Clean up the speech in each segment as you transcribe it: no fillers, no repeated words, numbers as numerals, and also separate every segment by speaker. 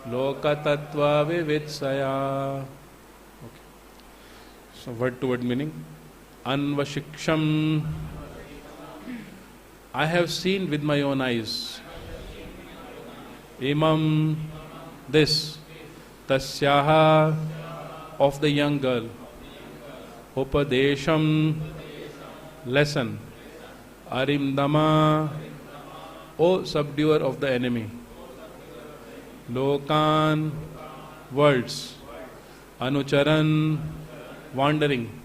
Speaker 1: Lokatattva vivitsaya. Okay. So word to word meaning. Anvashiksham. I have seen with my own eyes. Imam, this. Tasyaha, of the young girl. Upadesham, lesson. Arimdama, O subduer of the enemy. Lokan, words. Anucharan, wandering.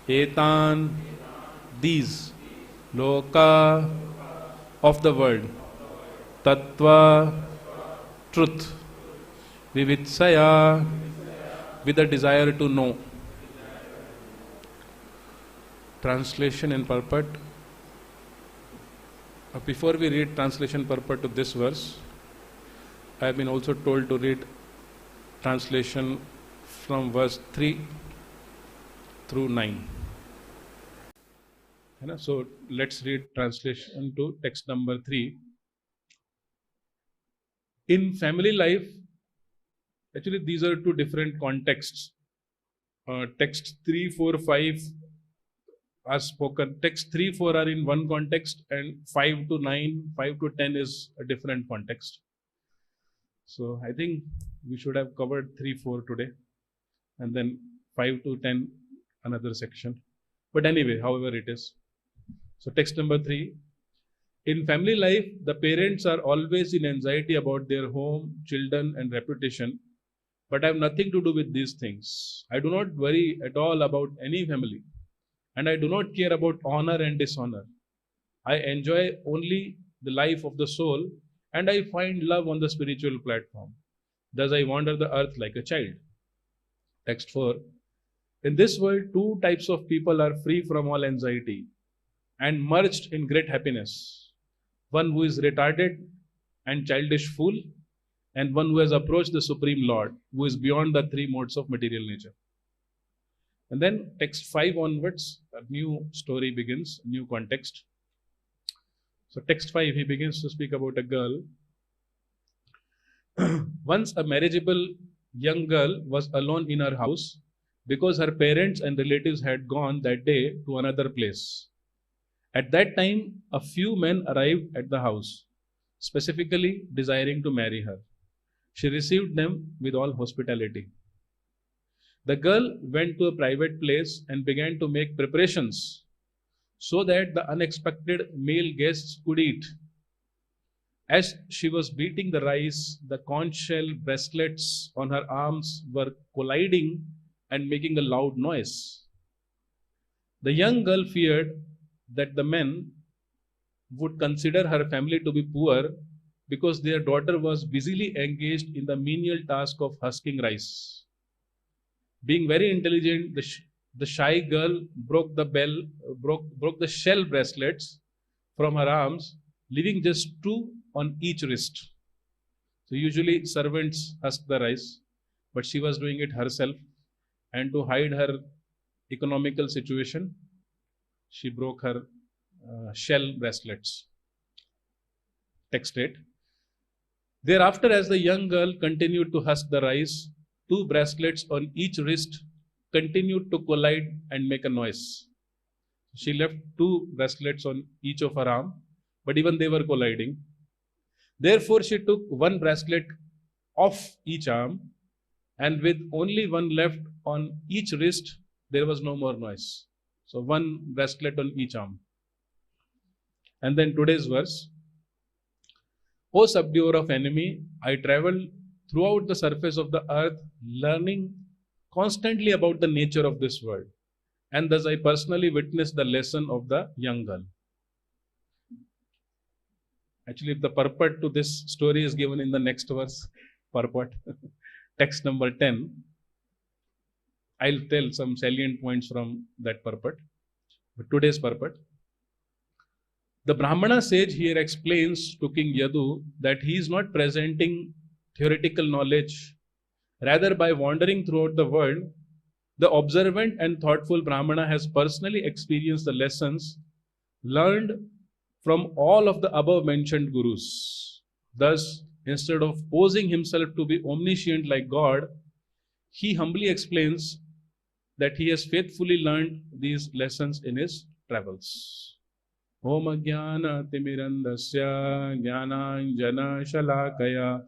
Speaker 1: Etan, these. Loka, of the world. Tattva, truth. Vivitsaya, with a desire to know. Translation and purport. Before we read translation purport to this verse, I have been also told to read translation from verse 3 through 9. So let's read translation to text number 3. In family life, actually these are two different contexts. Text 3, 4, 5 are spoken. Text 3, 4 are in one context, and 5 to 9, 5 to 10 is a different context. So I think we should have covered 3, 4 today, and then 5 to 10 another section. But anyway, however it is. So text number 3. In family life, the parents are always in anxiety about their home, children and reputation. But I have nothing to do with these things. I do not worry at all about any family. And I do not care about honor and dishonor. I enjoy only the life of the soul, and I find love on the spiritual platform. Thus I wander the earth like a child. Text 4. In this world, two types of people are free from all anxiety and merged in great happiness. One who is retarded and childish fool, and one who has approached the Supreme Lord, who is beyond the three modes of material nature. And then text 5 onwards, a new story begins, new context. So text 5, he begins to speak about a girl. Once a marriageable young girl was alone in her house because her parents and relatives had gone that day to another place. At that time, a few men arrived at the house, specifically desiring to marry her. She received them with all hospitality. The girl went to a private place and began to make preparations so that the unexpected male guests could eat. As she was beating the rice, the conch shell bracelets on her arms were colliding and making a loud noise. The young girl feared that the men would consider her family to be poor because their daughter was busily engaged in the menial task of husking rice. Being very intelligent, the shy girl broke the shell bracelets from her arms, leaving just 2 on each wrist. So usually servants husk the rice, but she was doing it herself, and to hide her economical situation, she broke her shell bracelets. Text 8. Thereafter, as the young girl continued to husk the rice, 2 bracelets on each wrist continued to collide and make a noise. She left 2 bracelets on each of her arm, but even they were colliding. Therefore, she took 1 bracelet off each arm, and with only 1 left on each wrist, there was no more noise. So 1 bracelet on each arm. And then today's verse. O subduer of enemy, I traveled throughout the surface of the earth, learning constantly about the nature of this world. And thus I personally witnessed the lesson of the young girl. Actually, the purport to this story is given in the next verse. Purport. Text number 10. I'll tell some salient points from that purport. But today's purport. The Brahmana sage here explains to King Yadu that he is not presenting theoretical knowledge. Rather, by wandering throughout the world, the observant and thoughtful Brahmana has personally experienced the lessons learned from all of the above mentioned gurus. Thus, Instead of posing himself to be omniscient like God, he humbly explains that he has faithfully learned these lessons in his travels. Om Jnana Timirandasya Jnananjana Shalakaya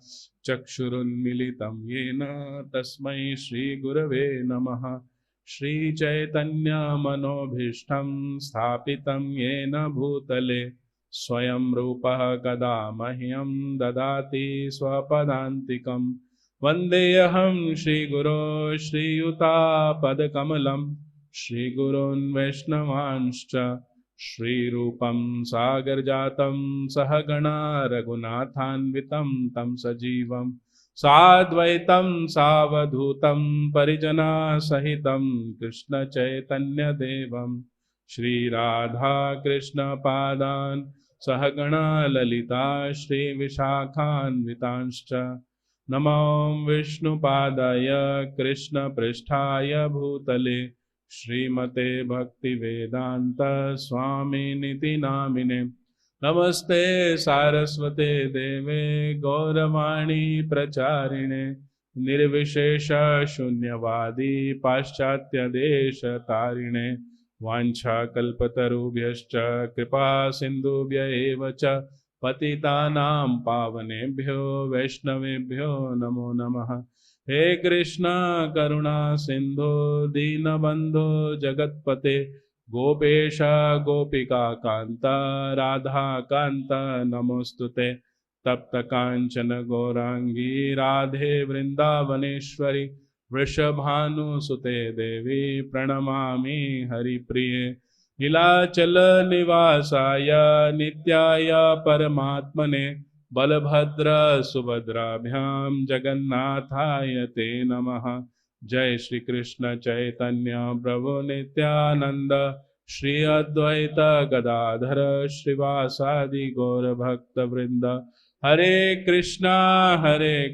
Speaker 1: Chakshurunmilitam Yena Tasmai Shri Gurave Namaha Shri Chaitanya Manobhishtam Sthapitam Yena Bhutale Swayam Rupa Kada Mahyam Dadati Swapadantikam Vandeyaham Shri Guru Shri Yuta Padakamalam Shri Gurun Vaishnavanscha Shri Rupam Sagar Jatam Sahagana Raghunathanvitam Tam Sajivam Sadvaitam Savadhutam Parijana Sahitam Krishna Chaitanya Devam Shri Radha Krishna Padan Sahagana Lalita Shri Vishakhanvitanscha Namam Vishnu Padaya Krishna Pristhaya Bhutale Srimate Bhakti Vedanta Swami Niti Namine Namaste Saraswate Deve Gauravani Pracharine Nirvishesha Shunyavadi Paschatya Desha Tarine Vancha Kalpatarubhyascha Kripa Sindhubhya Evacha Patitanam Pavanebhyo Vaishnavebhyo Namo Namaha He Krishna Karuna Sindhu Dinabandhu Jagatpate Gopesha Gopika Kanta Radha Kanta Namostute Tapta Kanchana Gaurangi Radhe Vrindavaneshwari Vrishabhanu Sute Devi Pranamami Hari Priye Nilachala Nivasaya Nityaya Paramatmane Balabhadra Subhadrabhyam Jagannathaya Te Namaha Jai Shri Krishna Chaitanya Prabhu Nityananda Shri Advaita Gadadhara Srivasadi Gaura Bhakta Vrinda Hare Krishna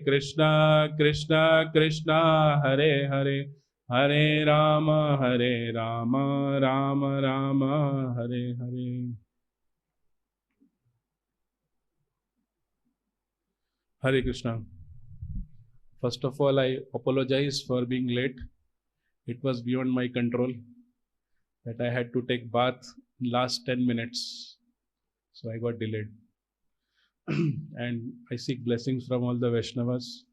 Speaker 1: Krishna Krishna Hare Hare Hare Rama Rama Rama Hare Hare Hare Krishna. First of all, I apologize for being late. It was beyond my control that I had to take bath in last 10 minutes. So I got delayed. And I seek blessings from all the Vaishnavas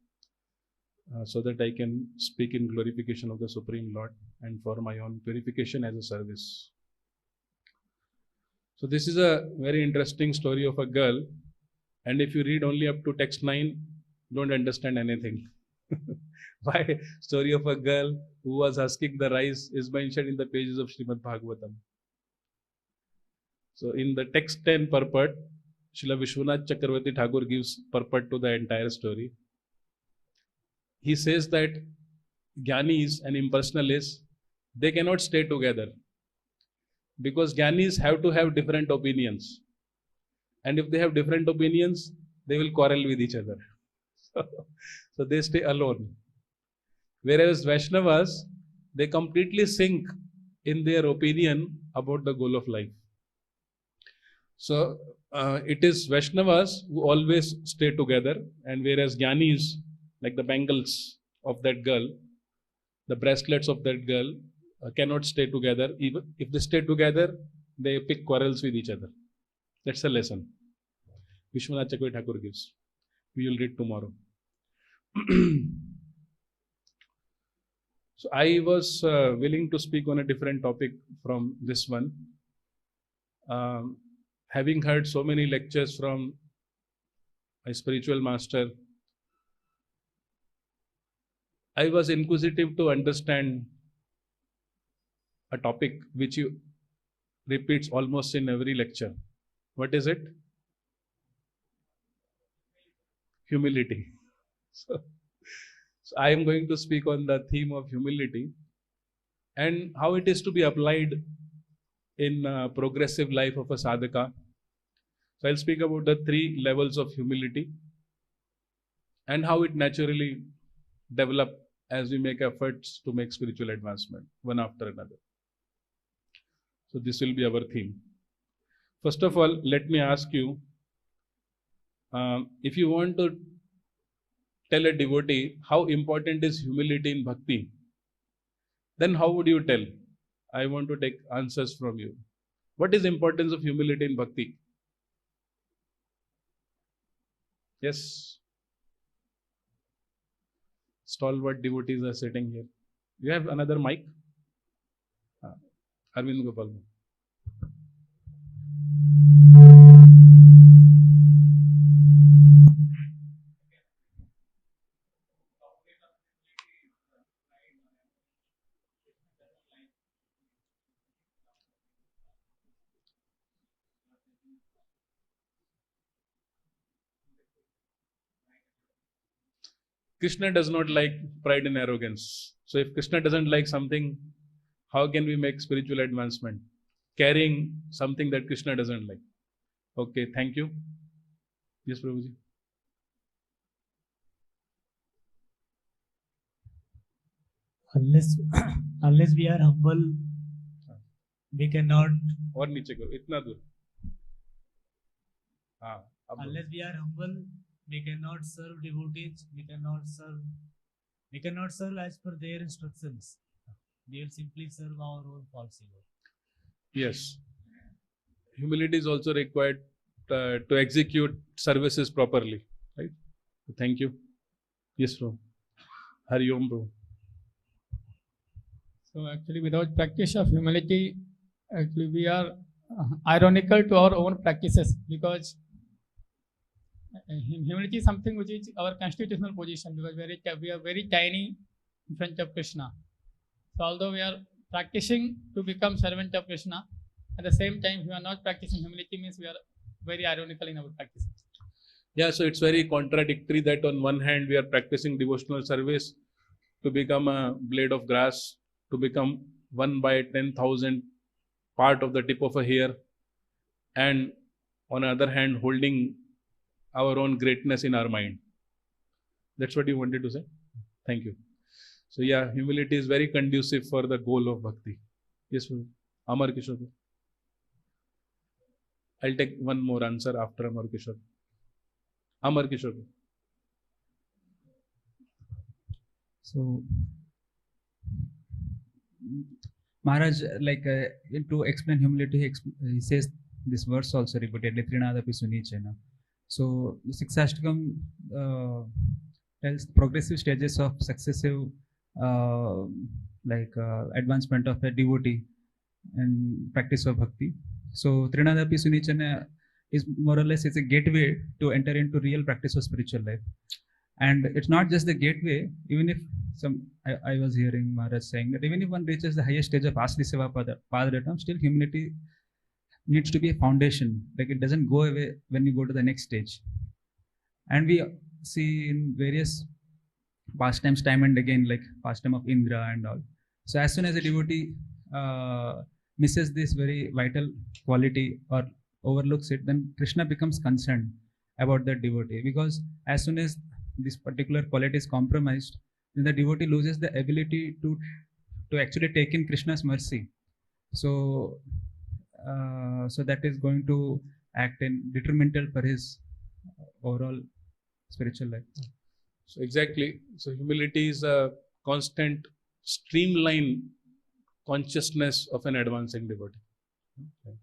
Speaker 1: so that I can speak in glorification of the Supreme Lord and for my own purification as a service. So this is a very interesting story of a girl. And if you read only up to text 9, don't understand anything. Why? Story of a girl who was husking the rice is mentioned in the pages of Srimad Bhagavatam. So in the text 10 purport, Srila Vishwanath Chakravarti Thakur gives purport to the entire story. He says that Jnanis and impersonalists, they cannot stay together because Jnanis have to have different opinions. And if they have different opinions, they will quarrel with each other. So they stay alone. Whereas Vaishnavas, they completely sync in their opinion about the goal of life. So it is Vaishnavas who always stay together, and whereas Jnanis, like the bangles of that girl, the bracelets of that girl, cannot stay together. Even if they stay together, they pick quarrels with each other. That's a lesson Vishwanath Chakravarti Thakur gives. We will read tomorrow. So I was willing to speak on a different topic from this one. Having heard so many lectures from my spiritual master, I was inquisitive to understand a topic which he repeats almost in every lecture. What is it? Humility. So I am going to speak on the theme of humility and how it is to be applied in progressive life of a sadhaka. So I'll speak about the 3 levels of humility and how it naturally develop as we make efforts to make spiritual advancement one after another. So this will be our theme. First of all, let me ask you, if you want to tell a devotee how important is humility in bhakti, then how would you tell? I want to take answers from you. What is the importance of humility in bhakti? Yes. Stalwart devotees are sitting here. You have another mic? Arvind Gopal. Krishna does not like pride and arrogance. So if Krishna doesn't like something, how can we make spiritual advancement? Carrying something that Krishna doesn't like. Okay, thank you. Yes, Prabhuji.
Speaker 2: Unless we are humble, we cannot.
Speaker 1: और नीचे करो, इतना दूर.
Speaker 2: Unless we are humble, we cannot serve devotees. We cannot serve as per their instructions. We will simply serve our own false ego.
Speaker 1: Yes. Humility is also required to execute services properly. Right? Thank you. Yes, bro. Hari Om, bro.
Speaker 3: So actually, without practice of humility, actually we are ironical to our own practices, because humility is something which is our constitutional position, because we are very tiny in front of Krishna. So although we are practicing to become servant of Krishna, at the same time, if we are not practicing humility, means we are very ironical in our practice.
Speaker 1: Yeah, so it's very contradictory that on one hand we are practicing devotional service to become a blade of grass, to become 1 by 10,000 part of the tip of a hair, and on the other hand holding our own greatness in our mind. That's what you wanted to say? Thank you. So yeah, humility is very conducive for the goal of bhakti. Yes, Amar Kishore. I'll take one more answer after Amar Kishore. Amar Kishore.
Speaker 4: So, Maharaj, like to explain humility, he says this verse also repeatedly, Trinadapi Sunichena. So, the Sixashtakam tells progressive stages of successive advancement of a devotee and practice of bhakti. So, Trinadapi Sunichena is more or less, it's a gateway to enter into real practice of spiritual life. And it's not just the gateway, even if I was hearing Maharaj saying that even if one reaches the highest stage of Asli Seva Padaratam, still humility needs to be a foundation. Like it doesn't go away when you go to the next stage. And we see in various pastimes time and again, like pastime of Indra and all. So as soon as a devotee misses this very vital quality or overlooks it, then Krishna becomes concerned about that devotee, because as soon as this particular quality is compromised, then the devotee loses the ability to actually take in Krishna's mercy. So that is going to act in detrimental for his overall spiritual life.
Speaker 1: So exactly. So humility is a constant streamline consciousness of an advancing devotee. Okay.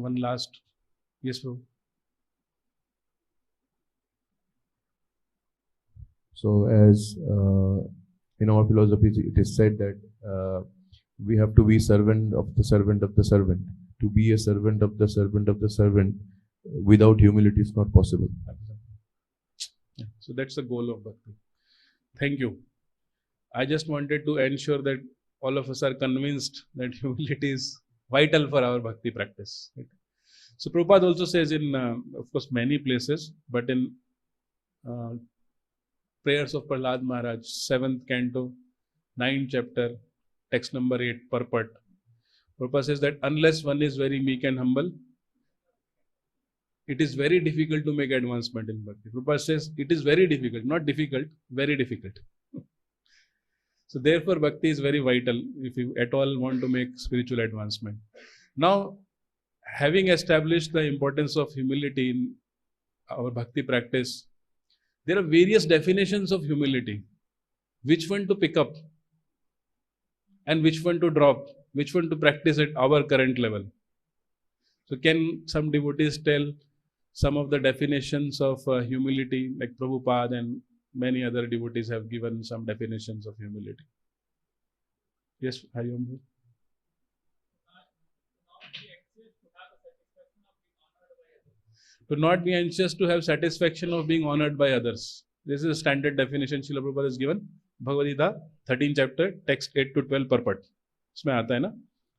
Speaker 1: One last. Yes, Prabhu.
Speaker 5: So as in our philosophy, it is said that we have to be servant of the servant of the servant. To be a servant of the servant of the servant without humility is not possible.
Speaker 1: Yeah, so that's the goal of bhakti. Thank you. I just wanted to ensure that all of us are convinced that humility is vital for our bhakti practice. Right? So Prabhupada also says in, of course, many places, but in Prayers of Prahlad Maharaj, 7th canto, 9th chapter, text number 8, purport. Prabhupada says that unless one is very meek and humble, it is very difficult to make advancement in bhakti. Prabhupada says it is very difficult, not difficult, very difficult. So therefore, bhakti is very vital if you at all want to make spiritual advancement. Now, having established the importance of humility in our bhakti practice, There are various definitions of humility. Which one to pick up? And which one to drop? Which one to practice at our current level? So can some devotees tell some of the definitions of humility, like Prabhupada and many other devotees have given some definitions of humility? Yes, Hariom. To not be anxious to have satisfaction of being honored by others. This is a standard definition Srila Prabhupada has given. Bhagavad Gita, 13th chapter, text 8 to 12 purport. इसमें आता है ना,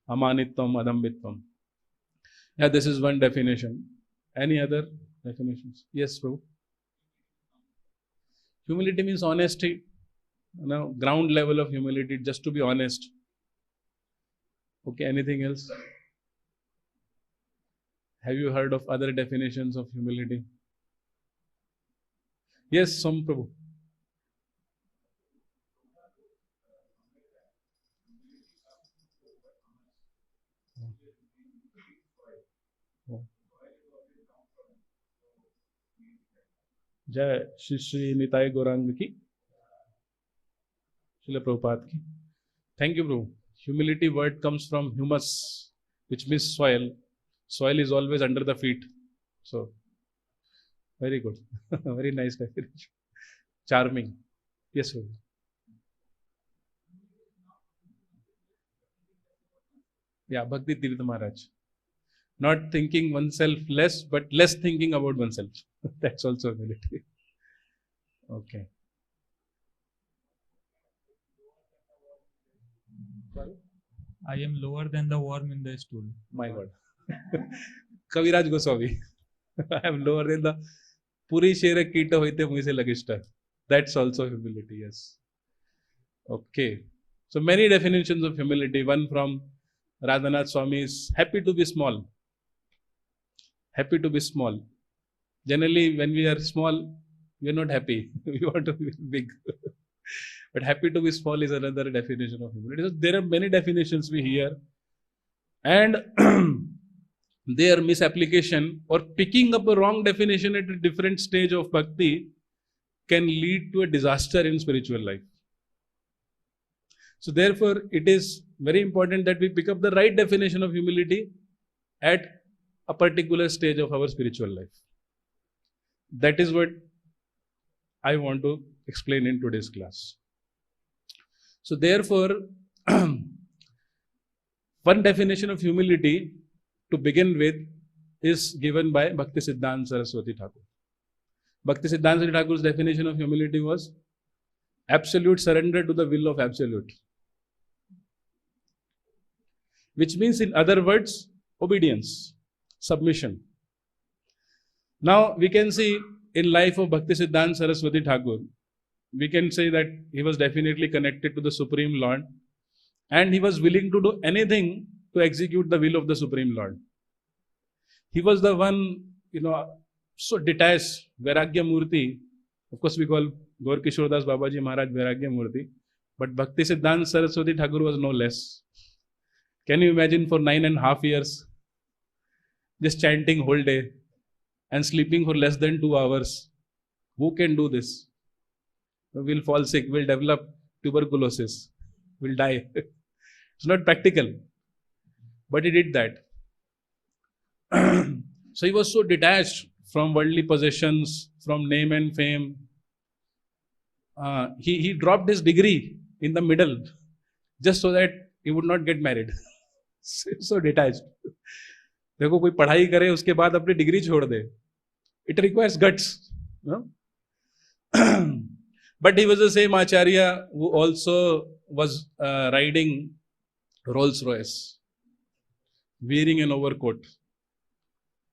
Speaker 1: अमानित्वम अदम्बित्वम. Yeah, this is one definition. Any other definitions? Yes, Prabhu. Humility means honesty. Ground level of humility, just to be honest. Okay, anything else? Have you heard of other definitions of humility? Yes, Som Prabhu. जय श्री श्री निताय गौरांग की, Srila Prabhupada ki. Thank you, Prabhu. Humility word comes from humus, which means soil. Soil is always under the feet. So, very good. Very nice definition. Charming. Yes, Prabhu. Yeah, Bhakti Tirtha Maharaj. Not thinking oneself less, but less thinking about oneself. That's also humility. Okay.
Speaker 6: I am lower than the worm in the stool.
Speaker 1: My God. Kaviraj Goswami. I am lower than the Puri Shere Kita Hoite Muise Lagishta. That's also humility, yes. Okay. So many definitions of humility. One from Radhanath Swami is happy to be small. Happy to be small. Generally, when we are small, we are not happy. We want to be big. But happy to be small is another definition of humility. So there are many definitions we hear. And their misapplication or picking up a wrong definition at a different stage of bhakti can lead to a disaster in spiritual life. So therefore, it is very important that we pick up the right definition of humility at a particular stage of our spiritual life. That is what I want to explain in today's class. So therefore, one definition of humility to begin with is given by Bhakti Siddhanta Saraswati Thakur. Bhakti Siddhanta Saraswati Thakur's definition of humility was absolute surrender to the will of absolute. Which means, in other words, obedience, submission. Now we can see in life of Bhakti Siddhanta Saraswati Thakur, we can say that he was definitely connected to the Supreme Lord and he was willing to do anything to execute the will of the Supreme Lord. He was the one, so detached, Vairagya Murti. Of course, we call Gaur Kishore Das Babaji Maharaj Vairagya Murti. But Bhakti Siddhanta Saraswati Thakur was no less. Can you imagine for 9.5 years, just chanting whole day and sleeping for less than 2 hours? Who can do this? We'll fall sick, we'll develop tuberculosis, we'll die. It's not practical. But he did that. So he was so detached from worldly possessions, from name and fame. He dropped his degree in the middle just so that he would not get married. So detached. देखो कोई पढ़ाई करे उसके बाद अपनी degree छोड़ दे. It requires guts. No? But he was the same Acharya who also was riding Rolls Royce, wearing an overcoat.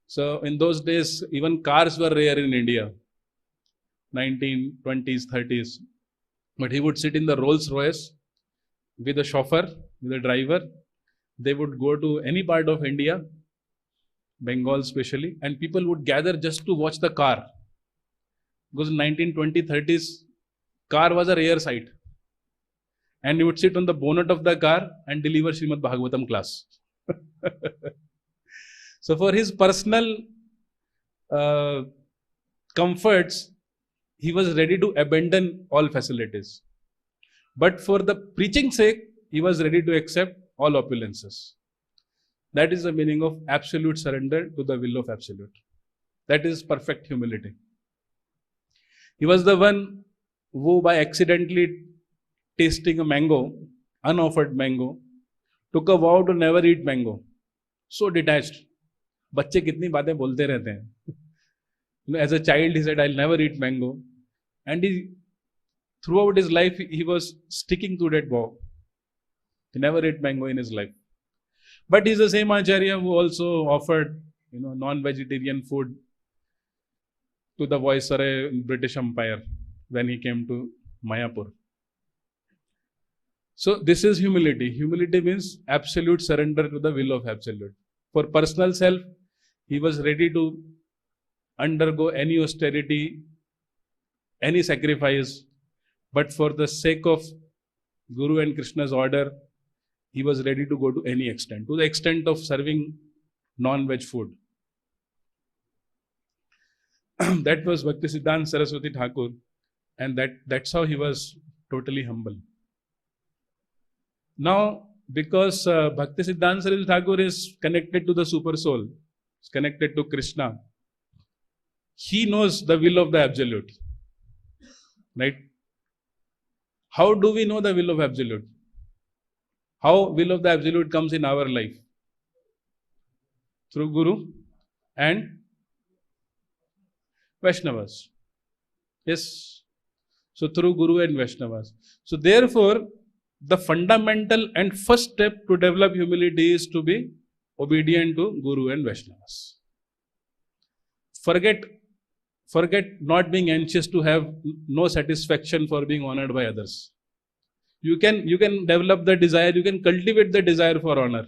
Speaker 1: So in those days, even cars were rare in India, 1920s, 30s. But he would sit in the Rolls Royce with a chauffeur, with a driver. They would go to any part of India, Bengal especially, and people would gather just to watch the car. Because in 1920s, 30s, car was a rare sight. And he would sit on the bonnet of the car and deliver Srimad Bhagavatam class. So for his personal comforts, he was ready to abandon all facilities. But for the preaching sake, he was ready to accept all opulences. That is the meaning of absolute surrender to the will of Absolute. That is perfect humility. He was the one who, by accidentally tasting a mango, unoffered mango, took a vow to never eat mango. So detached. बच्चे कितनी बातें बोलते रहते हैं. As a child, he said, "I'll never eat mango," and throughout his life, he was sticking to that vow. He never ate mango in his life. But he's the same Acharya who also offered, non-vegetarian food to the Viceroy in British Empire when he came to Mayapur. So this is humility. Humility means absolute surrender to the will of Absolute. For personal self, he was ready to undergo any austerity, any sacrifice, but for the sake of Guru and Krishna's order, he was ready to go to any extent, to the extent of serving non-veg food. That was Bhaktisiddhanta Saraswati Thakur, and that's how he was totally humble. Now, because Bhaktisiddhanta Saraswati Thakur is connected to the Super Soul, is connected to Krishna, he knows the will of the Absolute. Right? How do we know the will of Absolute? How will of the Absolute comes in our life? Through Guru and Vaishnavas. Yes. So through Guru and Vaishnavas. So therefore, the fundamental and first step to develop humility is to be obedient to Guru and Vaishnavas. Forget not being anxious to have no satisfaction for being honored by others. You can develop the desire, you can cultivate the desire for honor.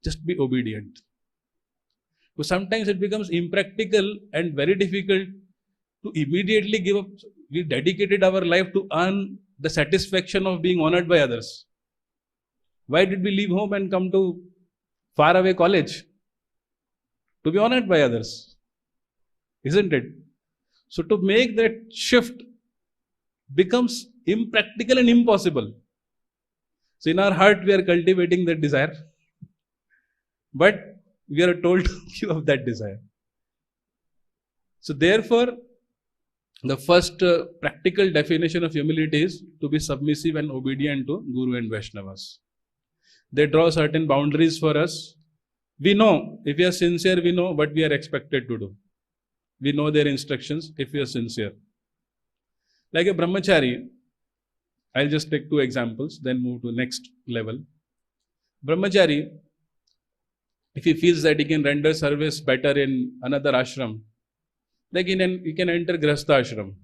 Speaker 1: Just be obedient. So sometimes it becomes impractical and very difficult to immediately give up. We dedicated our life to earn the satisfaction of being honored by others. Why did we leave home and come to faraway college? To be honored by others. Isn't it? So to make that shift becomes impractical and impossible. So in our heart we are cultivating that desire, but we are told to give up that desire. So therefore, the first practical definition of humility is to be submissive and obedient to Guru and Vaishnavas. They draw certain boundaries for us. We know, if we are sincere, we know what we are expected to do. We know their instructions if we are sincere. Like a brahmachari, I'll just take 2 examples, then move to next level. Brahmachari, if he feels that he can render service better in another ashram, like he can enter Grihastha ashram.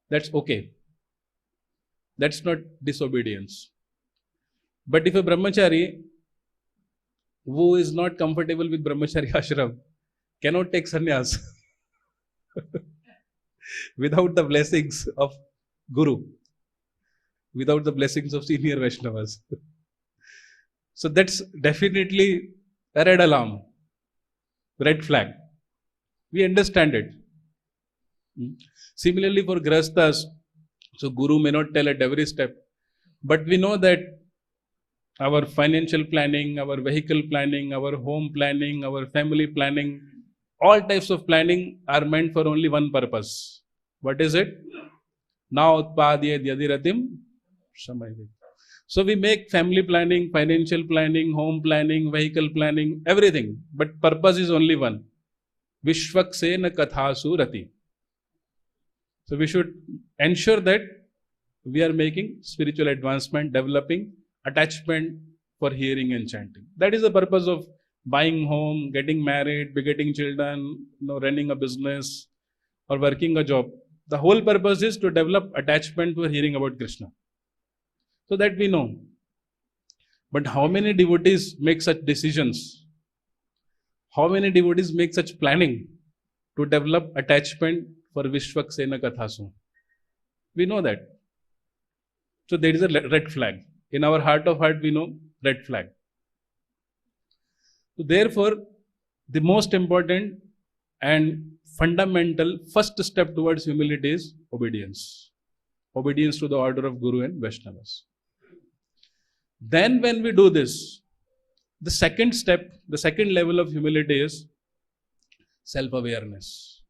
Speaker 1: That's okay. That's not disobedience. But if a brahmachari who is not comfortable with brahmachari ashram cannot take sannyas without the blessings of Guru, without the blessings of senior Vaishnavas. So that's definitely a red alarm, red flag. We understand it. Similarly for Grihasthas, so Guru may not tell at every step, but we know that our financial planning, our vehicle planning, our home planning, our family planning, all types of planning are meant for only one purpose. What is it? Na utpadyed yadiratim samayvit. So we make family planning, financial planning, home planning, vehicle planning, everything. But purpose is only one. Vishwaksena kathasu rati. So we should ensure that we are making spiritual advancement, developing attachment for hearing and chanting. That is the purpose of buying home, getting married, begetting children, running a business or working a job. The whole purpose is to develop attachment for hearing about Krishna. So that we know. But how many devotees make such decisions? How many devotees make such planning to develop attachment for Vishwaksena Kathasu? We know that. So there is a red flag. In our heart of heart, we know red flag. So therefore, the most important and fundamental first step towards humility is obedience. Obedience to the order of Guru and Vaishnavas. Then when we do this, the second step, the second level of humility is self-awareness.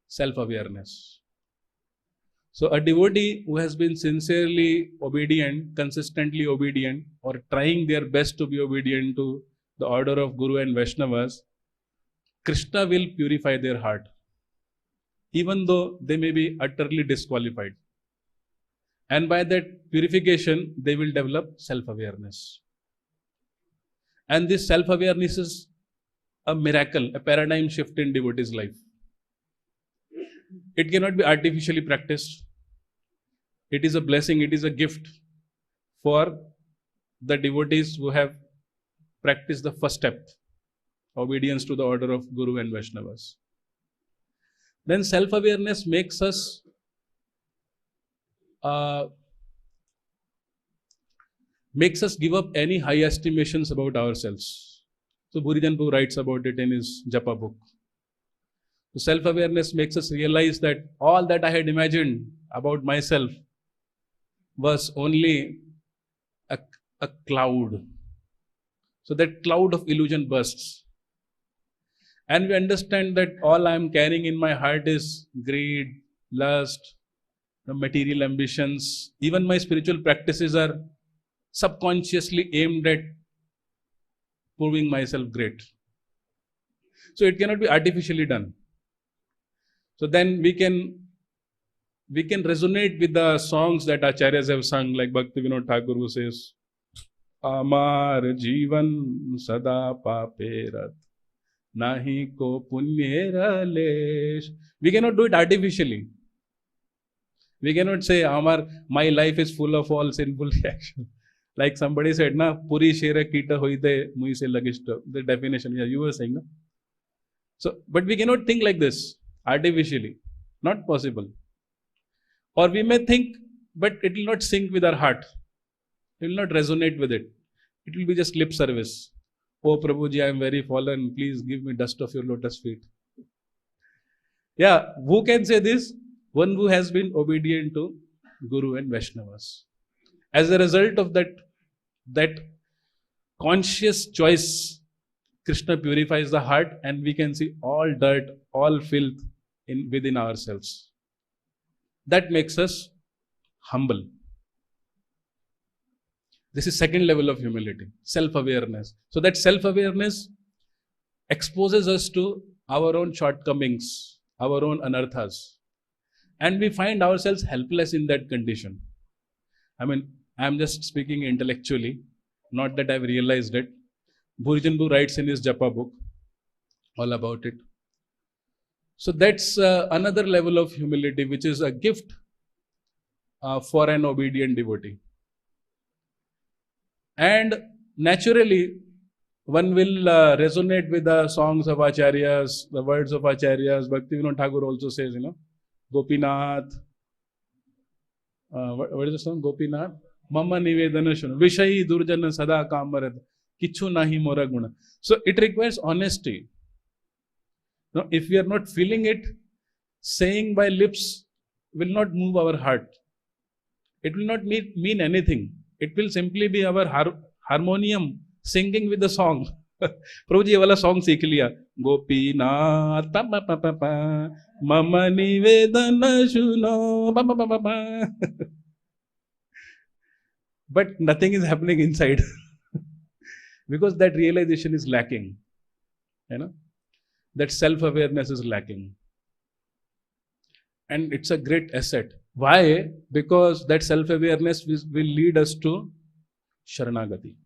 Speaker 1: Self-awareness. So a devotee who has been sincerely obedient, consistently obedient, or trying their best to be obedient to the order of Guru and Vaishnavas, Krishna will purify their heart, even though they may be utterly disqualified. And by that purification, they will develop self-awareness. And this self-awareness is a miracle, a paradigm shift in devotee's life. It cannot be artificially practiced. It is a blessing, it is a gift for the devotees who have practiced the first step, obedience to the order of Guru and Vaishnavas. Then self-awareness makes us give up any high estimations about ourselves. So Burijanpu writes about it in his Japa book. So self-awareness makes us realize that all that I had imagined about myself was only a cloud. So that cloud of illusion bursts. And we understand that all I am carrying in my heart is greed, lust, material ambitions. Even my spiritual practices are subconsciously aimed at proving myself great. So it cannot be artificially done. So then we can resonate with the songs that Acharyas have sung, like Bhakti Vinod Thakur, who says, Amar Jivan Sada Paperat Nahi Ko Punyera Lesh. We cannot do it artificially. We cannot say, my life is full of all sinful reactions. Like somebody said, na, Puri Shera Kita Hoide Mui Se Lagishta. The definition, yeah, you were saying, no? So, but we cannot think like this artificially. Not possible. Or we may think, but it will not sync with our heart. It will not resonate with it. It will be just lip service. Oh Prabhuji, I am very fallen. Please give me dust of your lotus feet. Yeah, who can say this? One who has been obedient to Guru and Vaishnavas. As a result of that conscious choice, Krishna purifies the heart and we can see all dirt, all filth within ourselves. That makes us humble. This is second level of humility, self-awareness. So that self-awareness exposes us to our own shortcomings, our own anarthas. And we find ourselves helpless in that condition. I mean, I'm just speaking intellectually, not that I've realized it. Burijanpu writes in his Japa book all about it. So that's another level of humility, which is a gift for an obedient devotee. And naturally, one will resonate with the songs of Acharyas, the words of Acharyas. Bhakti Vinod Thakur also says, Gopinath. What is the song? Gopinath. Mama Nivedana Shunu. Vishayi Durjana Sada Kamarat. Kichu Nahi Mora Guna. So it requires honesty. Now, if we are not feeling it, saying by lips will not move our heart. It will not mean anything. It will simply be our harmonium singing with the song. Prabhuji, ये वाला song सीख लिया. Gopinath pa pa pa pa pa mama nivedana shuno pa pa pa pa pa. But nothing is happening inside because that realization is lacking. That self-awareness is lacking. And it's a great asset. Why? Because that self-awareness will lead us to Sharanagati.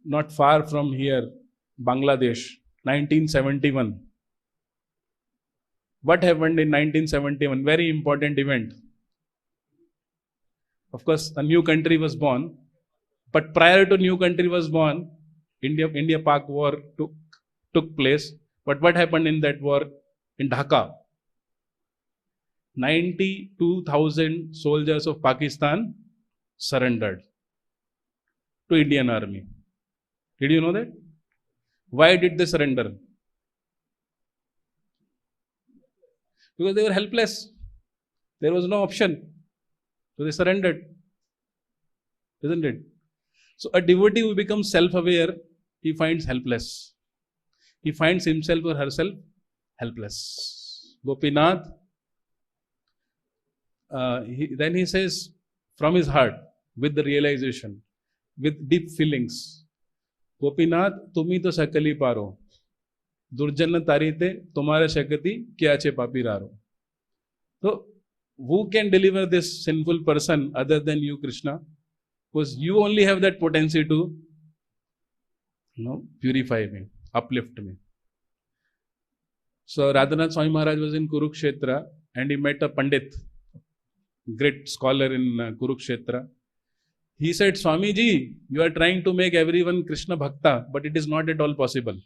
Speaker 1: Not far from here, Bangladesh, 1971. What happened in 1971? Very important event. Of course, a new country was born. But prior to new country was born, India-Pak war took place. But what happened in that war? In Dhaka, 92,000 soldiers of Pakistan surrendered to Indian army. Did you know that? Why did they surrender? Because they were helpless. There was no option. So they surrendered. Isn't it? So a devotee who becomes self-aware, he finds helpless. He finds himself or herself helpless. Gopinath, then he says from his heart, with the realization, with deep feelings, Gopinath, tumi to sakali paro. Durjana tarite, tumhara shakati, kya che papi raro. So, who can deliver this sinful person other than you, Krishna? Because you only have that potency to, purify me, uplift me. So Radhanath Swami Maharaj was in Kurukshetra and he met a Pandit, great scholar in Kurukshetra. He said, Swamiji, you are trying to make everyone Krishna Bhakta, but it is not at all possible.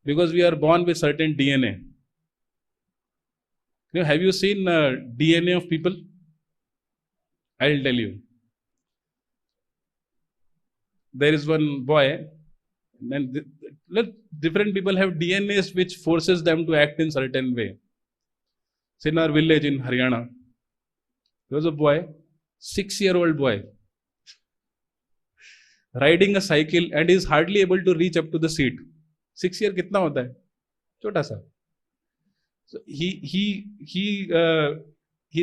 Speaker 1: Because we are born with certain DNA. Have you seen DNA of people? I'll tell you. There is one boy, and different people have DNAs which forces them to act in certain way. So in our village in Haryana, there was a boy, 6-year-old boy, riding a cycle and is hardly able to reach up to the seat. 6 year कितना होता है? छोटा सा. So he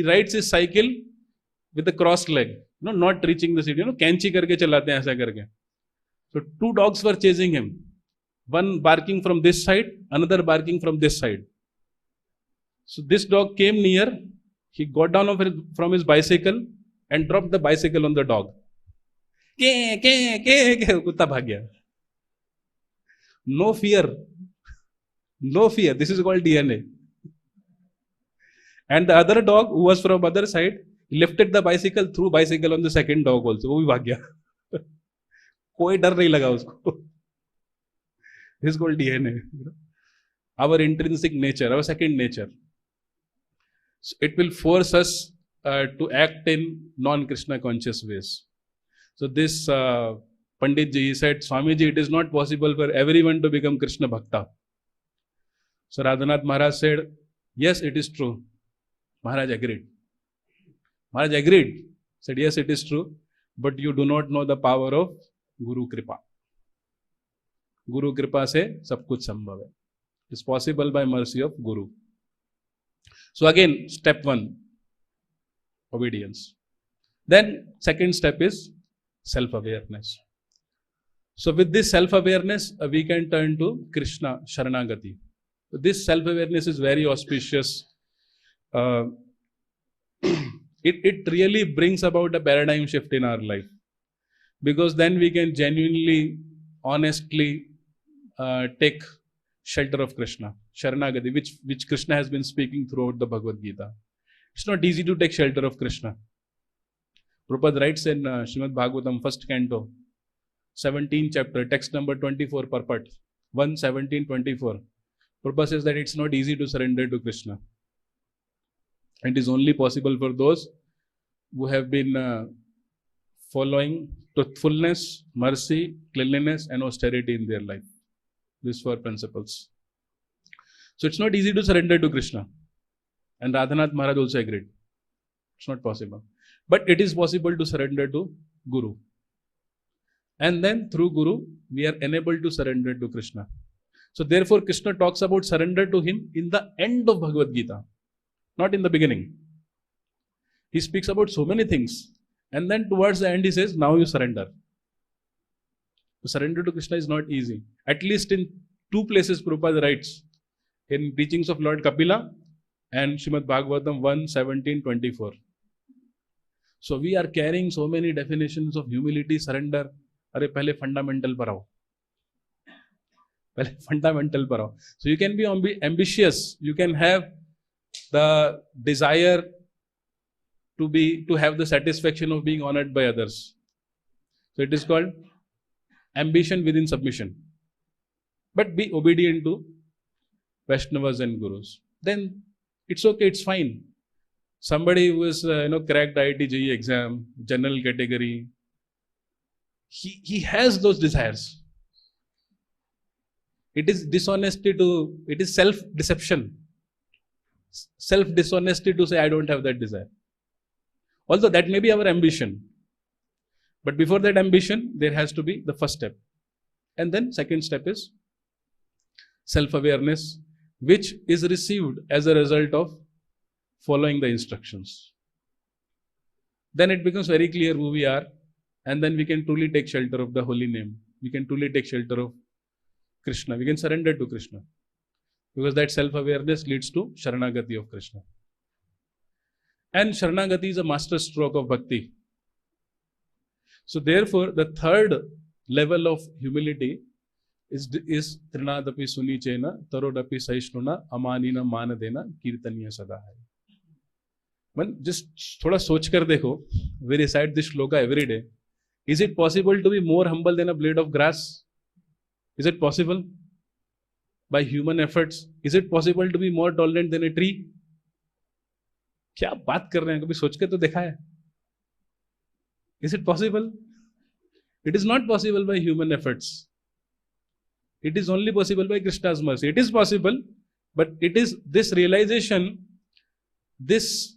Speaker 1: rides his cycle with a crossed leg, not reaching the seat. कैंची करके चलाते हैं ऐसा करके. So 2 dogs were chasing him. One barking from this side, another barking from this side. So this dog came near. He got down from his bicycle and dropped the bicycle on the dog. कुत्ता भाग गया. No fear. No fear. This is called DNA. And the other dog who was from other side lifted the bicycle, threw bicycle on the second dog also. वो भी भाग गया. कोई डर नहीं लगा उसको. This is called DNA. Our intrinsic nature, our second nature. So it will force us to act in non-Krishna conscious ways. So this Pandit ji, he said, Swamiji, it is not possible for everyone to become Krishna Bhakta. So Radhanath Maharaj said, yes, it is true. Maharaj agreed. Maharaj agreed. Said, yes, it is true. But you do not know the power of Guru Kripa. Guru Kripa se sab kuch sambhav hai. It is possible by mercy of Guru. So again, step 1, obedience. Then second step is self-awareness. So with this self-awareness, we can turn to Krishna Sharanagati. So this self-awareness is very auspicious. It really brings about a paradigm shift in our life. Because then we can genuinely, honestly take shelter of Krishna, Sharanagati, which Krishna has been speaking throughout the Bhagavad Gita. It's not easy to take shelter of Krishna. Prabhupada writes in Srimad Bhagavatam, 1st canto, 17th chapter, text number 24, Parpat, 1:17-24. Prabhupada says that it's not easy to surrender to Krishna. It is only possible for those who have been following truthfulness, mercy, cleanliness, and austerity in their life. These 4 principles. So it's not easy to surrender to Krishna. And Radhanath Maharaj also agreed. It's not possible. But it is possible to surrender to Guru. And then through Guru, we are enabled to surrender to Krishna. So therefore, Krishna talks about surrender to him in the end of Bhagavad Gita, not in the beginning. He speaks about so many things. And then towards the end, he says, now you surrender. To surrender to Krishna is not easy. At least in 2 places, Prabhupada writes, in Teachings of Lord Kapila and Srimad Bhagavatam 1:17-24. So we are carrying so many definitions of humility, surrender. अरे पहले fundamental पर आओ. पहले fundamental पर आओ. So you can be ambitious. You can have the desire to have the satisfaction of being honored by others. So it is called ambition within submission. But be obedient to Vaishnavas and Gurus. Then it's okay, it's fine. Somebody who is cracked IIT JEE exam, general category, he has those desires. It is dishonesty it is self-deception. Self-dishonesty to say, I don't have that desire. Also, that may be our ambition. But before that ambition, there has to be the first step. And then second step is self-awareness, which is received as a result of following the instructions. Then it becomes very clear who we are, and then we can truly take shelter of the holy name. We can truly take shelter of Krishna. We can surrender to Krishna. Because that self-awareness leads to Sharanagati of Krishna. And Sharanagati is a master stroke of bhakti. So therefore, the third level of humility is Trinadapi Sunichena, Tarodapi Saishnuna, Amanina Manadena, Kirtaniya Sadahai. Man, just thoda soch kar dekho, we recite this shloka every day. Is it possible to be more humble than a blade of grass? Is it possible? By human efforts, is it possible to be more tolerant than a tree? क्या बात कर रहे हैं, कभी सोच के तो देखा है? Is it possible? It is not possible by human efforts. It is only possible by Krishna's mercy. It is possible, but it is this realization, this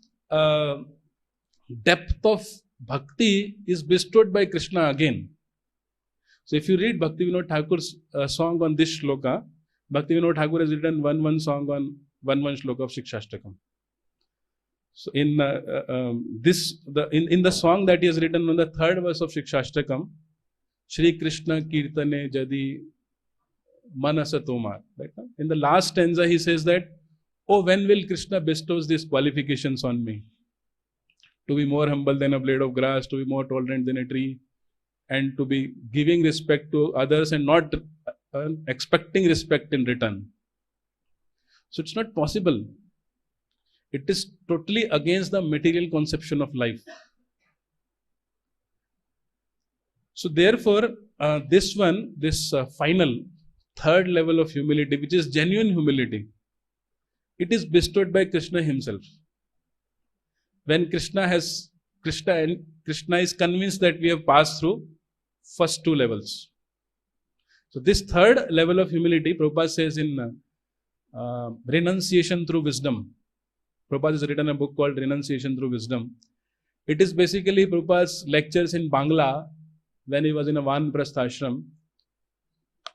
Speaker 1: depth of bhakti is bestowed by Krishna again. So if you read Bhakti Vinod Thakur's song on this shloka, Bhakti Vinod Thakur has written one song on one shloka of Shikshashtakam. So in the song that he has written on the third verse of Shikshashtakam, Shri Krishna Kirtane Jadi Manasa Tomar. Right? In the last stanza he says that, oh, when will Krishna bestows these qualifications on me? To be more humble than a blade of grass, to be more tolerant than a tree, and to be giving respect to others and not expecting respect in return. So it's not possible. It is totally against the material conception of life. So therefore, this final third level of humility, which is genuine humility, it is bestowed by Krishna himself. When Krishna is convinced that we have passed through first two levels. So this third level of humility, Prabhupada says in Renunciation Through Wisdom. Prabhupada has written a book called Renunciation Through Wisdom. It is basically Prabhupada's lectures in Bangla when he was in a Vanprastha ashram.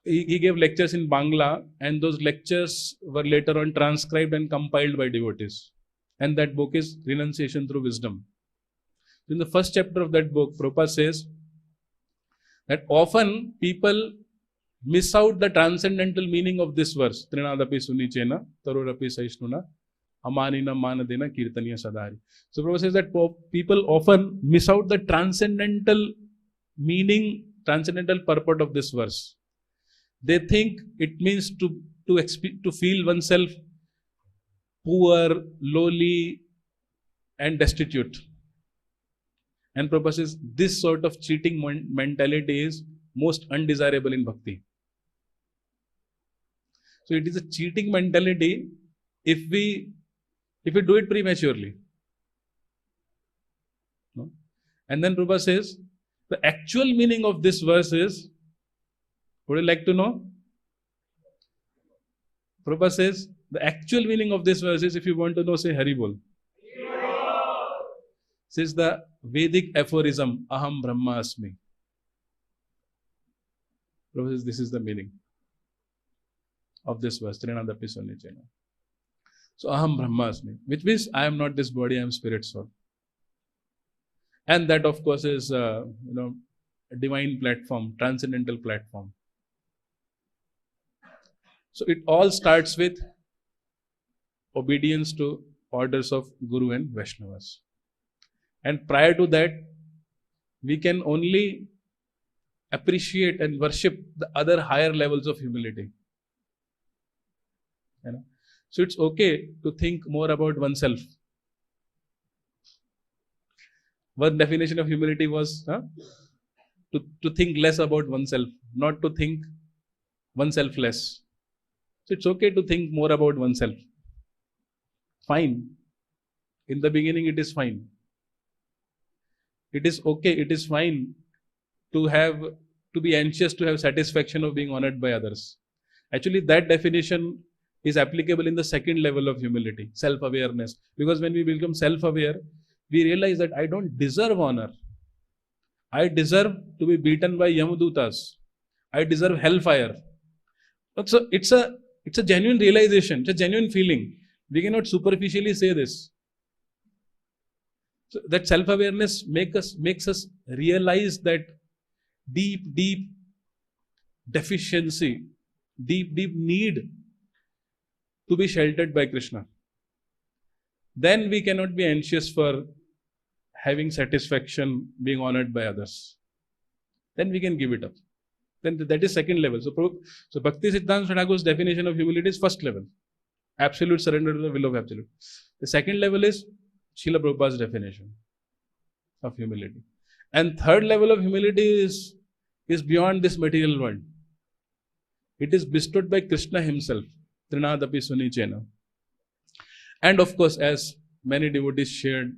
Speaker 1: He gave lectures in Bangla, and those lectures were later on transcribed and compiled by devotees. And that book is Renunciation Through Wisdom. In the first chapter of that book, Prabhupada says that often people miss out the transcendental meaning of this verse. Trinadapi Sunichena, Tarodapi Saishnuna, Amanina Manadena, Kirtaniya Sadari. So Prabhupada says that people often miss out the transcendental meaning, transcendental purport of this verse. They think it means to feel oneself poor, lowly, and destitute. And Prabhupada says this sort of cheating mentality is most undesirable in bhakti. So it is a cheating mentality if we do it prematurely. No? And then Prabhupada says the actual meaning of this verse is, would you like to know? Prabhupada says the actual meaning of this verse is, if you want to know, say Haribol. Says the Vedic aphorism, Aham Brahma Asmi. Prabhupada says this is the meaning of this verse, Trinadapi Sunichena. So Aham Brahma Asmi, which means I am not this body, I am spirit soul. And that of course is a divine platform, transcendental platform. So it all starts with obedience to orders of Guru and Vaishnavas. And prior to that, we can only appreciate and worship the other higher levels of humility. So it's okay to think more about oneself. One definition of humility was to think less about oneself, not to think oneself less. So it's okay to think more about oneself. Fine. In the beginning, it is fine. It is okay, it is fine to be anxious to have satisfaction of being honored by others. Actually, that definition is applicable in the second level of humility, self-awareness. Because when we become self-aware, we realize that I don't deserve honor. I deserve to be beaten by Yamadutas. I deserve hellfire. So it's a genuine realization, it's a genuine feeling. We cannot superficially say this. So that self-awareness makes us realize that deep deficiency, deep need to be sheltered by Krishna. Then we cannot be anxious for having satisfaction, being honored by others. Then we can give it up. Then that is second level. So Bhakti Siddhanta Thakur's definition of humility is first level. Absolute surrender to the will of Absolute. The second level is Srila Prabhupada's definition of humility. And third level of humility is beyond this material world. It is bestowed by Krishna himself. Trinadapi Sunichena. And of course, as many devotees shared,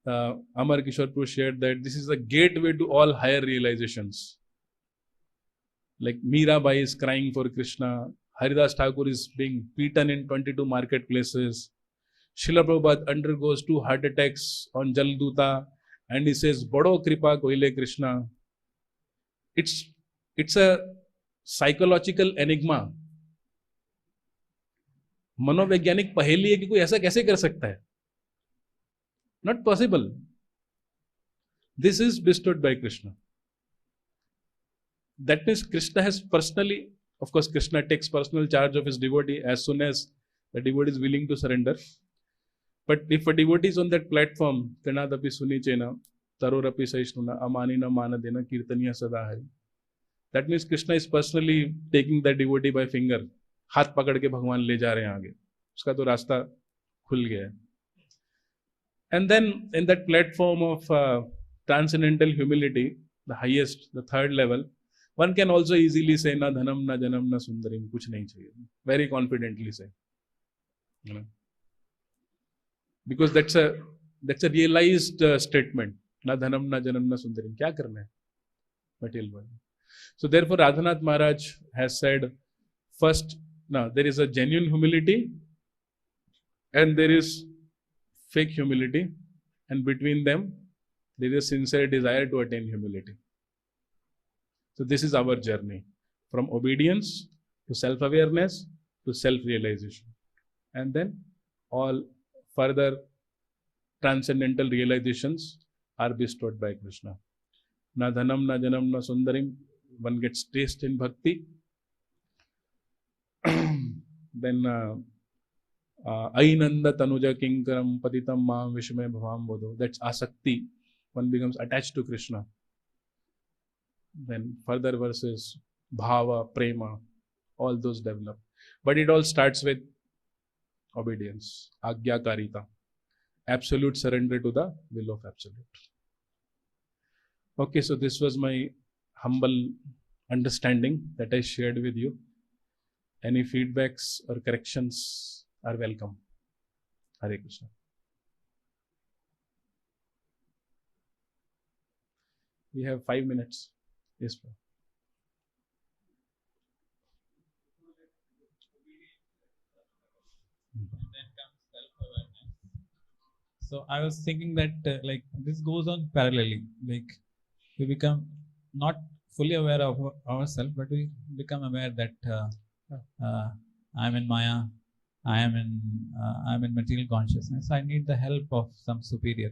Speaker 1: Amar Kishore Prabhu shared that this is the gateway to all higher realizations. Like Mirabai is crying for Krishna, Haridas Thakur is being beaten in 22 marketplaces, Srila Prabhupada undergoes 2 heart attacks on Jalduta, and he says, Bado Kripa Koile Krishna. It's a psychological enigma. मनोवैज्ञानिक पहेली है कि कोई ऐसा कैसे कर सकता है? Not possible. This is bestowed by Krishna. That means Krishna has personally, of course, Krishna takes personal charge of his devotee as soon as the devotee is willing to surrender. But if a devotee is on that platform, Kanadapi Sunichena, Tarorapi Saishnuna, Amanina Manadena, Kirtaniya Sadahari, that means Krishna is personally taking that devotee by finger. हाथ पकड़ के भगवान ले जा रहे हैं आगे, उसका तो रास्ता खुल गया है. And then in that platform of transcendental humility, the highest, the third level, one can also easily say, na dhanam, na janam, na sundarim, kuch nahi chahiye. Very confidently say. You know? Because that's a realized statement. Na dhanam, na janam, na sundarim. Kya karna hai? Material world. So therefore, Radhanath Maharaj has said, first, now there is a genuine humility and there is fake humility, and between them there is a sincere desire to attain humility. So this is our journey from obedience to self-awareness to self-realization, and then all further transcendental realizations are bestowed by Krishna. Na dhanam, na janam, na sundarim. One gets taste in bhakti. Then Ainanda Tanuja Kinkaram Patitam Mam Vishme Bhavam Bodho. That's asakti. One becomes attached to Krishna. Then further verses, Bhava, Prema, all those develop. But it all starts with obedience, Agyakarita, absolute surrender to the will of Absolute. Okay, so this was my humble understanding that I shared with you. Any feedbacks or corrections are welcome. Hare Krishna. We have 5 minutes. Yes, sir.
Speaker 6: Then comes self-awareness. So I was thinking that like this goes on parallelly. Like we become not fully aware of ourselves, but we become aware that I'm in Maya, I'm in material consciousness. I need the help of some superior,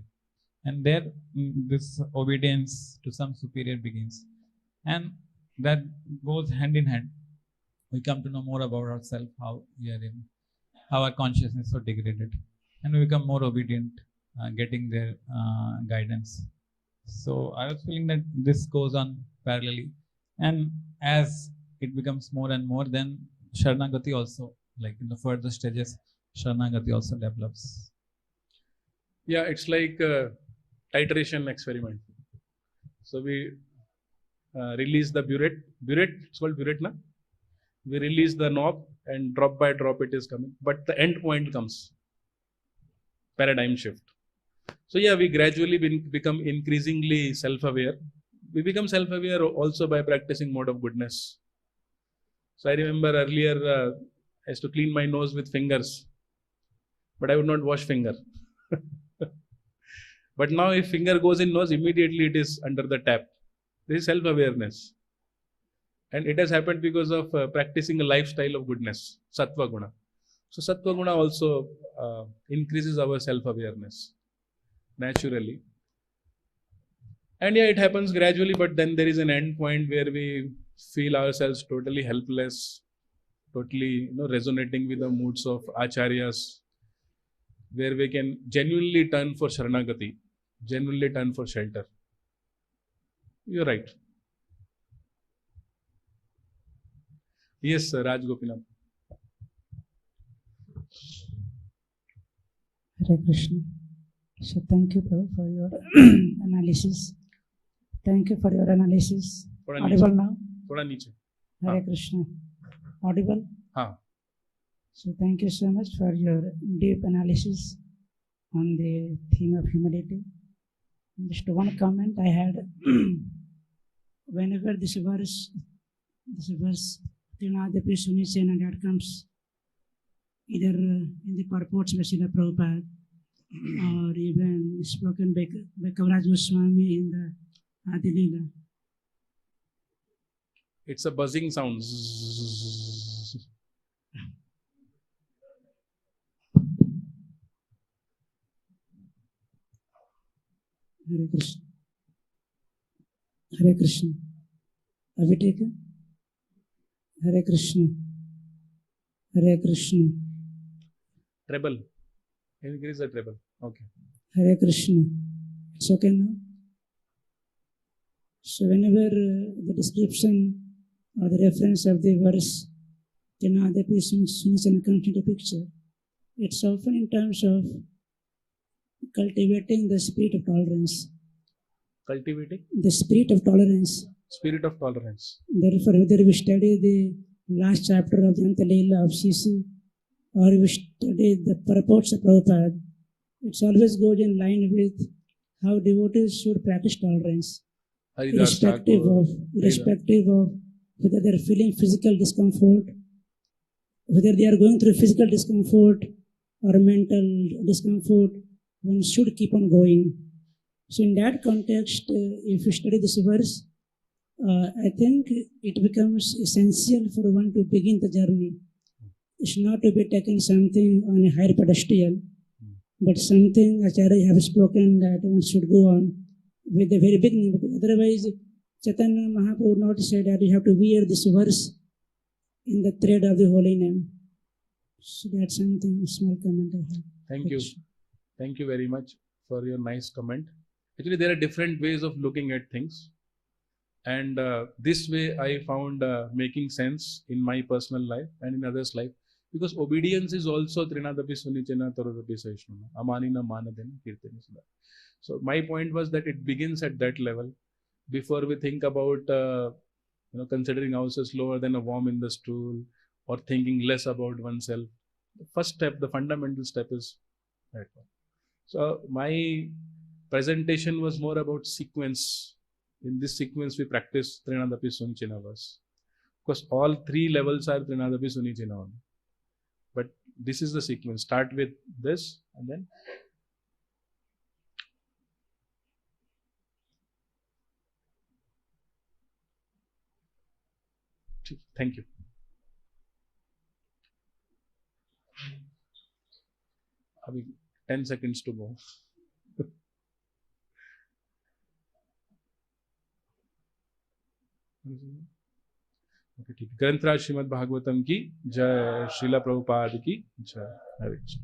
Speaker 6: and there this obedience to some superior begins, and that goes hand in hand. We come to know more about ourselves, how we are in, how our consciousness is so degraded, and we become more obedient, getting their guidance. So I was feeling that this goes on parallelly, and as it becomes more and more, then Sharanagati also, like in the further stages, Sharanagati also develops.
Speaker 1: Yeah, it's like a titration experiment. So we release the burette, it's called burette, na? We release the knob and drop by drop it is coming. But the end point comes, paradigm shift. So yeah, we gradually become increasingly self-aware. We become self-aware also by practicing mode of goodness. So I remember earlier I used to clean my nose with fingers, but I would not wash finger. But now if finger goes in nose, immediately it is under the tap. This is self-awareness. And it has happened because of practicing a lifestyle of goodness, sattva guna. So sattva guna also increases our self-awareness naturally. And yeah, it happens gradually, but then there is an end point where we feel ourselves totally helpless, totally resonating with the moods of acharyas, where we can genuinely turn for sharanagati, genuinely turn for shelter. You're right. Yes, sir, Raj Gopinath.
Speaker 7: Hare Krishna. So thank you, Prabhu, for your analysis. Thank you for your analysis.
Speaker 1: Thoda
Speaker 7: Audible
Speaker 1: niche.
Speaker 7: now?
Speaker 1: Thoda niche.
Speaker 7: Hare Krishna. Audible?
Speaker 1: हाँ.
Speaker 7: So thank you so much for your deep analysis on the theme of humility. Just one comment I had. Whenever this verse, Trinadapi Sunicena, that comes either in the purports by Srila Prabhupada or even spoken by Kaviraj Goswami in the Adi Leela.
Speaker 1: It's a buzzing sound. Zzz.
Speaker 7: Hare Krishna. Hare Krishna. Have you taken? Hare Krishna. Hare Krishna.
Speaker 1: Treble. Increase the treble. Okay.
Speaker 7: Hare Krishna. It's okay now? So whenever the description or the reference of the verse Tinadapi Sunicena comes into picture, it's often in terms of cultivating the spirit of tolerance.
Speaker 1: Cultivating?
Speaker 7: The spirit of tolerance.
Speaker 1: Spirit of tolerance.
Speaker 7: Therefore, whether we study the last chapter of the Antalila of CC or we study the purports of Prabhupada, it always goes in line with how devotees should practice tolerance, irrespective of whether they are feeling physical discomfort, whether they are going through physical discomfort or mental discomfort, one should keep on going. So in that context, if you study this verse, I think it becomes essential for one to begin the journey. It's not to be taken something on a higher pedestal, but something Acharya have spoken that one should go on with the very beginning. Otherwise, Chaitanya Mahaprabhu would not say that you have to wear this verse in the thread of the holy name. So that's something, a small comment I have.
Speaker 1: Thank you. Thank you very much for your nice comment. Actually, there are different ways of looking at things. And this way I found making sense in my personal life and in others' life. Because obedience is also Trinadapi Sunicena Tarodapi Saishnuna. Amanina Manadena Kirtani Sudha. So my point was that it begins at that level. Before we think about considering ourselves lower than a worm in the stool or thinking less about oneself, the first step, the fundamental step is that one. So my presentation was more about sequence. In this sequence, we practice Trinadapi Sunicena verse. Because all three levels are Trinadapi Sunicena. But this is the sequence. Start with this and then. Thank you. Abhi 10 seconds to go. Okay, ठीक है. ग्रंथराज श्रीमद् भागवतम की जय, श्रीला प्रभुपाद की जय. हरे कृष्ण.